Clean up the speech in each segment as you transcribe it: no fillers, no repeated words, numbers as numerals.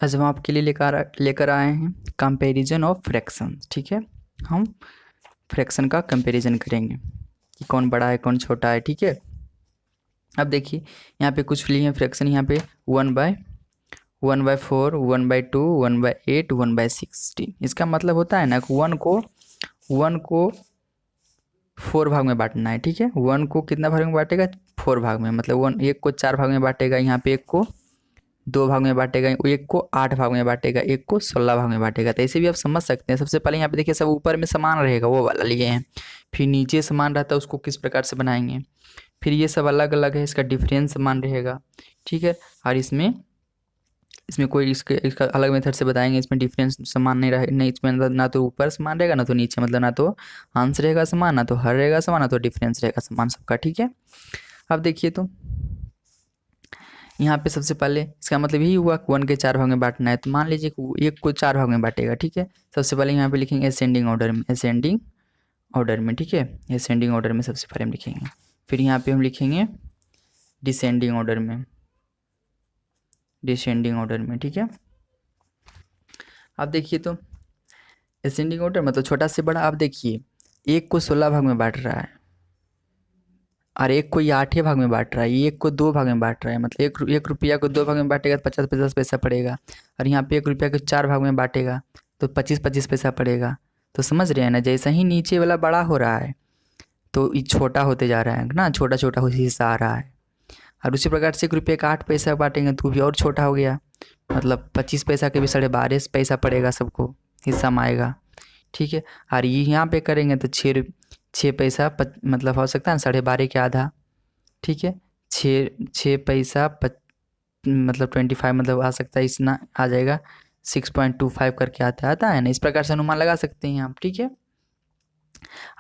आज हम आपके लिए लेकर आए हैं कंपैरिजन ऑफ फ्रैक्शन। ठीक है, हम फ्रैक्शन का कंपैरिजन करेंगे कि कौन बड़ा है कौन छोटा है। ठीक है, अब देखिए यहाँ पे कुछ लिए हैं फ्रैक्शन। यहाँ पे 1/4, 1/2, 1/8, 1/16। इसका मतलब होता है ना कि वन को 4 भाग में बांटना है। ठीक है, 1 को कितना भाग में बांटेगा? 4 भाग में, मतलब 1 को 4 भाग में बांटेगा। यहाँ पे 1 को 2 भाग में बांटेगा, 1 को 8 भाग में बांटेगा, 1 को 16 भाग में बांटेगा। तो ऐसे भी आप समझ सकते हैं। सबसे पहले यहाँ पे देखिए, सब ऊपर में समान रहेगा वो वाला लिए हैं। फिर नीचे समान रहता है, उसको किस प्रकार से बनाएंगे। फिर ये सब अलग अलग है, इसका डिफरेंस समान रहेगा। ठीक है, और इसमें कोई इसका अलग मेथड से बताएंगे। इसमें डिफरेंस समान नहीं रहे, नहीं इसमें ना तो ऊपर समान रहेगा ना तो नीचे, मतलब ना तो अंश रहेगा समान, ना तो हर रहेगा समान, ना तो डिफरेंस रहेगा समान सबका। ठीक है, अब देखिए तो यहाँ पे सबसे पहले इसका मतलब यही हुआ 1 के 4 भाग में बांटना है। तो मान लीजिए 1 को 4 भाग में बांटेगा। ठीक है, सबसे पहले यहाँ पे लिखेंगे असेंडिंग ऑर्डर में, असेंडिंग ऑर्डर में। ठीक है, असेंडिंग ऑर्डर में सबसे पहले हम लिखेंगे। फिर यहाँ पे हम लिखेंगे डिसेंडिंग ऑर्डर में, डिसेंडिंग ऑर्डर में। ठीक है, अब देखिए तो असेंडिंग ऑर्डर मतलब छोटा से बड़ा। आप देखिए 1 को 16 भाग में बांट रहा है और 1 को ये 8 भाग में बांट रहा है, ये 1 को 2 भाग में बांट रहा है। मतलब एक रुपया को 2 भाग में बांटेगा तो 50 पैसा पड़ेगा। और यहाँ पे 1 रुपया को 4 भाग में बांटेगा तो 25 पैसा पड़ेगा। तो समझ रहे हैं ना, जैसा ही नीचे वाला बड़ा हो रहा है तो ये छोटा होते जा रहा है ना, छोटा छोटा हिस्सा आ रहा है। और उसी प्रकार से 1 रुपये का 8 पैसा बांटेंगे तो भी और छोटा हो गया, मतलब 25 पैसा के भी 12.5 पैसा पड़ेगा, सबको हिस्सा में आएगा। ठीक है, और ये यहाँ पे करेंगे तो 6 पैसा मतलब हो सकता है ना 12.5 के आधा। ठीक है, 6 पैसा मतलब 25, मतलब आ सकता है इतना आ जाएगा 6.25 करके आता है ना। इस प्रकार से अनुमान लगा सकते हैं आप। ठीक है,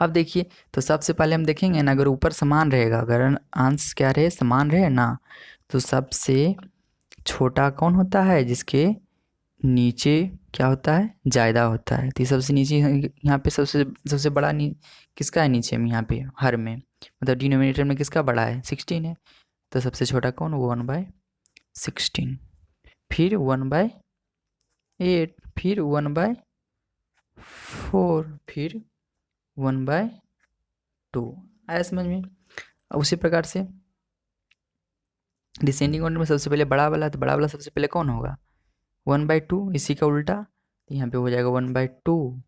अब देखिए तो सबसे पहले हम देखेंगे ना, अगर ऊपर समान रहेगा, अगर अंश क्या रहे समान रहे ना, तो सबसे छोटा कौन होता है? जिसके नीचे क्या होता है? ज़्यादा होता है। तो ये सबसे नीचे यहाँ पे सबसे बड़ा किसका है नीचे में? यहाँ पे हर में, मतलब डिनोमिनेटर में किसका बड़ा है? 16 है। तो सबसे छोटा कौन? 1/16। फिर 1/8, फिर 1/4, फिर 1/2। आया समझ में? उसी प्रकार से डिसेंडिंग ऑर्डर में सबसे पहले बड़ा वाला, तो बड़ा वाला सबसे पहले कौन होगा? 1/2। इसी का उल्टा तो यहाँ पे हो जाएगा 1/2,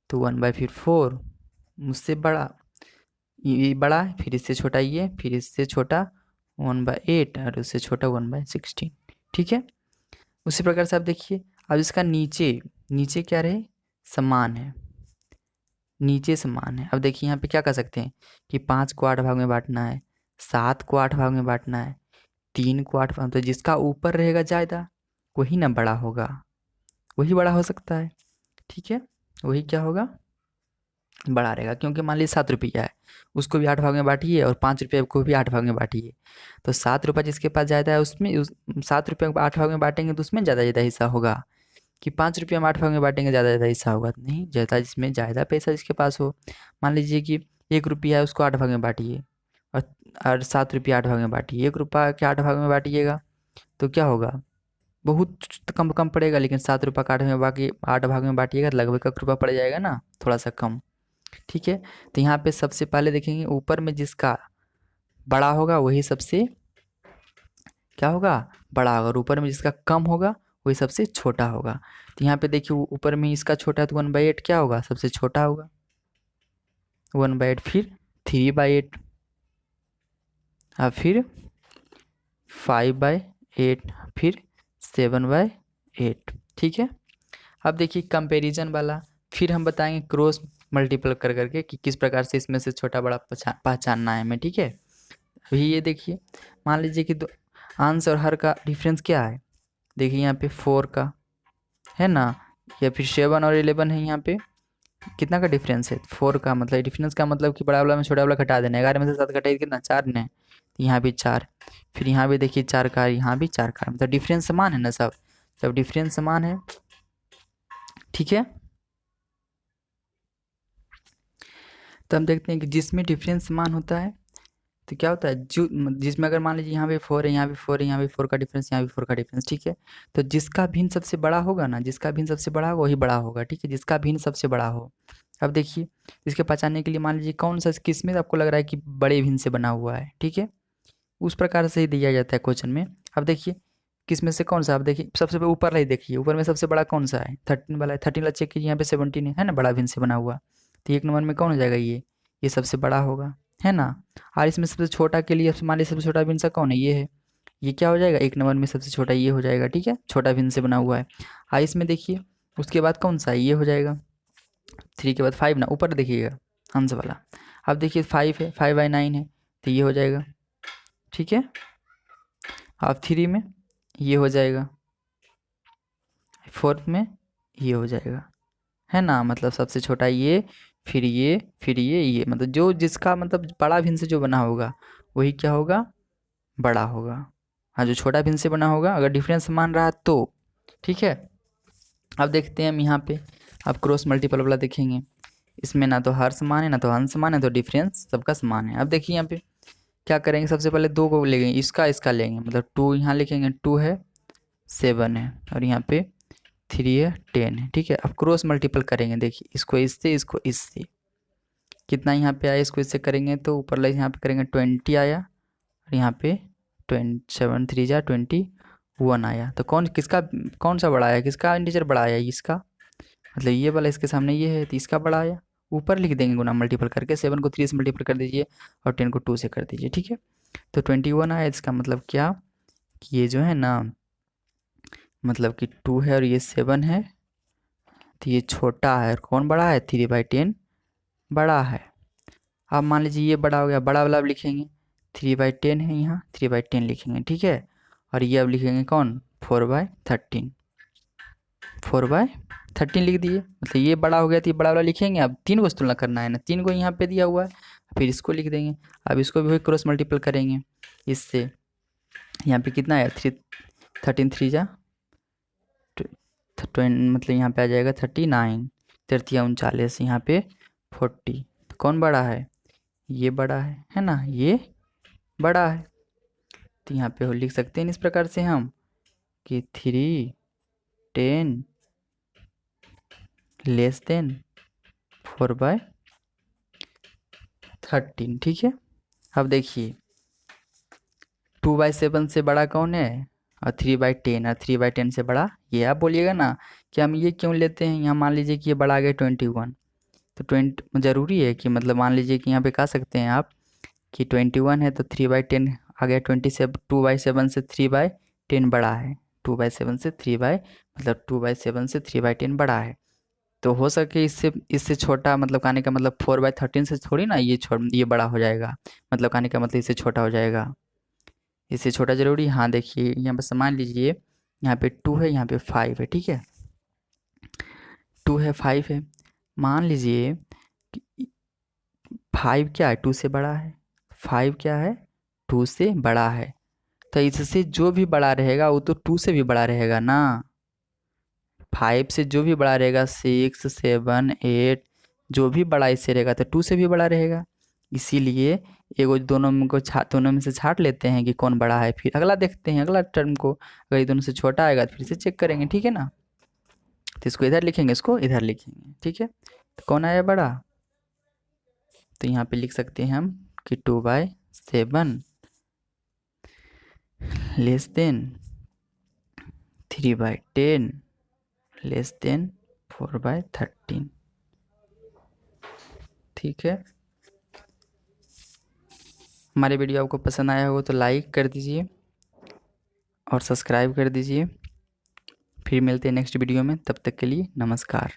तो 1/4 मुझसे बड़ा, ये बड़ा है, फिर इससे छोटा ये, फिर इससे छोटा 1/8 और उससे छोटा 1/16। ठीक है, उसी प्रकार से आप देखिए अब इसका नीचे क्या रहे? समान है, नीचे समान है। अब देखिए यहाँ पे क्या कर सकते हैं कि 5 को 8 भाग में बांटना है, 7 को 8 भाग में बांटना है, 3 को 8 भाग, तो जिसका ऊपर रहेगा ज़्यादा वही ना बड़ा होगा, वही बड़ा हो सकता है। ठीक है, वही क्या होगा? बड़ा रहेगा। क्योंकि मान लीजिए 7 रुपया है, उसको भी 8 भाग में बांटिए और 5 रुपये को भी 8 भाग में बांटिए। तो 7 रुपये जिसके पास ज़्यादा है उसमें 7 रुपये को 8 भाग में बांटेंगे तो उसमें ज़्यादा हिस्सा होगा, कि 5 रुपये में 8 भाग में बांटेंगे ज़्यादा हिस्सा होगा? नहीं, ज़्यादा जिसमें ज़्यादा पैसा जिसके पास हो। मान लीजिए कि 1 रुपया है, उसको 8 भाग में बांटिए और 7 रुपया 8 भाग में बांटिए। 1 रुपया के 8 भाग में बांटिएगा तो क्या होगा? बहुत कम कम पड़ेगा। लेकिन 7 रुपये का 8 भाग में बांटिएगा तो लगभग 1 रुपया पड़ जाएगा ना, थोड़ा सा कम। ठीक है, तो यहाँ पे सबसे पहले देखेंगे ऊपर में जिसका बड़ा होगा वही सबसे क्या होगा? बड़ा होगा। और ऊपर में जिसका कम होगा वही सबसे छोटा होगा। तो यहाँ पे देखिए ऊपर में इसका छोटा है तो 1/8 क्या होगा? सबसे छोटा होगा 1/8। फिर 3/8 और फिर 5/8, फिर 7/8। ठीक है, अब देखिए कंपैरिजन वाला फिर हम बताएंगे क्रॉस मल्टीपल कर करके कि किस प्रकार से इसमें से छोटा बड़ा पहचानना है हमें। ठीक है, अभी ये देखिए मान लीजिए कि अंश और हर का डिफरेंस क्या है। देखिए यहाँ पे 4 का है ना, या फिर 7 और 11 है। यहाँ पे कितना का डिफरेंस है? 4 का। मतलब डिफरेंस का मतलब कि बड़ा वाला में छोटा वाला घटा देना है। 11 में से 7 घटाइए कितना? 4 ने, यहाँ भी 4, फिर यहाँ भी देखिए 4 का, यहाँ भी 4 का, मतलब डिफरेंस समान है ना, सब डिफरेंस समान है। ठीक है, तो हम देखते हैं कि जिसमें डिफरेंस समान होता है तो क्या होता है जो जिसमें अगर मान लीजिए यहाँ पे 4 है, यहाँ पे 4 है, यहाँ पे 4 का डिफरेंस, यहाँ पे 4 का डिफरेंस, ठीक है। तो जिसका भिन्न सबसे बड़ा होगा ना, जिसका भिन्न सबसे बड़ा होगा वही बड़ा होगा, ठीक है, जिसका भिन्न सबसे बड़ा हो। अब देखिए इसके पहचानने के लिए मान लीजिए कौन सा किसमें आपको लग रहा है कि बड़े भिन्न से बना हुआ है, ठीक है, उस प्रकार से ही दिया जाता है क्वेश्चन में। अब देखिए किस में से कौन सा, अब देखिए सबसे ऊपर ही देखिए, ऊपर में सबसे बड़ा कौन सा है, 13 वाला है। 13 वाला चेक कीजिए, यहाँ पे 17 है ना, बड़ा भिन्न से बना हुआ। तो 1 नंबर में कौन हो जाएगा, ये सबसे बड़ा होगा, है ना। और इसमें सबसे छोटा के लिए मान लीजिए सबसे छोटा भिन्न सा कौन है, ये है, ये क्या हो जाएगा 1 नंबर में सबसे छोटा ये हो जाएगा, ठीक है, छोटा भिन्न से बना हुआ है। और इसमें देखिए उसके बाद कौन सा है, ये हो जाएगा 3 के बाद 5 ना, ऊपर देखिएगा हंस वाला। अब देखिए 5 है, 5/9 है, तो ये हो जाएगा, ठीक है। अब 3 में ये हो जाएगा, 4 में ये हो जाएगा, है ना। मतलब सबसे छोटा ये, फिर ये, फिर ये, मतलब जो जिसका मतलब बड़ा भिन्न से जो बना होगा वही क्या होगा, बड़ा होगा। हाँ, जो छोटा भिन्न से बना होगा अगर डिफरेंस मान रहा है तो, ठीक है। अब देखते हैं हम यहाँ पे, अब क्रॉस मल्टीपल वाला देखेंगे। इसमें ना तो हर समान है ना तो अंश समान है, तो डिफरेंस सबका समान है। अब देखिए यहाँ पे क्या करेंगे, सबसे पहले 2 को लेंगे, इसका लेंगे, मतलब 2 यहाँ लिखेंगे, 2 है 7 है, और यहाँ पे 3 है 10 है, ठीक है। अब क्रॉस मल्टीपल करेंगे, देखिए इसको इससे कितना यहाँ पे आया, इसको इससे करेंगे तो ऊपर ले यहाँ पे करेंगे 20 आया, और यहाँ पे 27 3 जा 21 आया। तो कौन सा बड़ा आया, किसका इंटीजर बड़ा आया, इसका, मतलब ये वाला इसके सामने ये है तो इसका बड़ा आया। ऊपर लिख देंगे गुना मल्टीपल करके, 7 को 3 से मल्टीपल कर दीजिए और 10 को 2 से कर दीजिए, ठीक है। तो 21 आया, इसका मतलब क्या कि ये जो है ना, मतलब कि 2 है और ये 7 है, तो ये छोटा है और कौन बड़ा है, 3/10 बड़ा है। अब मान लीजिए ये बड़ा हो गया, बड़ा वाला अब लिखेंगे 3/10 है, यहाँ 3/10 लिखेंगे, ठीक है। और ये अब लिखेंगे कौन, 4/13, 4/13 लिख दिए, मतलब ये बड़ा हो गया तो ये बड़ा वाला लिखेंगे। अब 3 को तुलना करना है ना, 3 को यहाँ पे दिया हुआ है, फिर इसको लिख देंगे। अब इसको भी वही क्रॉस मल्टीपल करेंगे इससे, यहाँ पे कितना है 13 3 जा मतलब यहाँ पे आ जाएगा 39, 39 यहाँ पे 40, तो कौन बड़ा है, ये बड़ा है ना, ये बड़ा है। तो यहाँ पे लिख सकते हैं इस प्रकार से हम कि 3/10 लेस देन 4/13, ठीक है। अब देखिए 2/7 से बड़ा कौन है, और 3/10, और 3/10 से बड़ा ये। आप बोलिएगा ना कि हम ये क्यों लेते हैं, यहाँ मान लीजिए कि ये बड़ा आ गया 21, तो 20 ज़रूरी है कि मतलब मान लीजिए कि यहाँ पे कह सकते हैं आप कि 21 है तो 3/10 आ गया, 2/7 से 3/10 बड़ा है, 2/7 से 3/10 बड़ा है। तो हो सके इससे छोटा, मतलब कहने का मतलब 4/13 से थोड़ी ना ये बड़ा हो जाएगा, मतलब कहने का मतलब इससे छोटा हो जाएगा, इससे छोटा जरूरी। हाँ देखिए यहाँ पर मान लीजिए यहाँ पे 2 है, यहाँ पे 5 है, ठीक है, 2 है 5 है, मान लीजिए 5 क्या है, 2 से बड़ा है, 5 क्या है 2 से बड़ा है, तो इससे जो भी बड़ा रहेगा वो तो 2 से भी बड़ा रहेगा ना, 5 से जो भी बड़ा रहेगा 6 7 8 जो भी बड़ा इससे रहेगा तो 2 से भी बड़ा रहेगा। इसीलिए एगो दोनों में से छाट लेते हैं कि कौन बड़ा है, फिर अगला देखते हैं, अगला टर्म को अगर ये दोनों से छोटा आएगा तो फिर से चेक करेंगे, ठीक है ना। तो इसको इधर लिखेंगे, इसको इधर लिखेंगे, ठीक है। तो कौन आया बड़ा, तो यहाँ पे लिख सकते हैं हम कि 2/7 लेस देन 3/10 लेस देन 4/13, ठीक है। हमारे वीडियो आपको पसंद आया हो तो लाइक कर दीजिए और सब्सक्राइब कर दीजिए। फिर मिलते हैं नेक्स्ट वीडियो में, तब तक के लिए नमस्कार।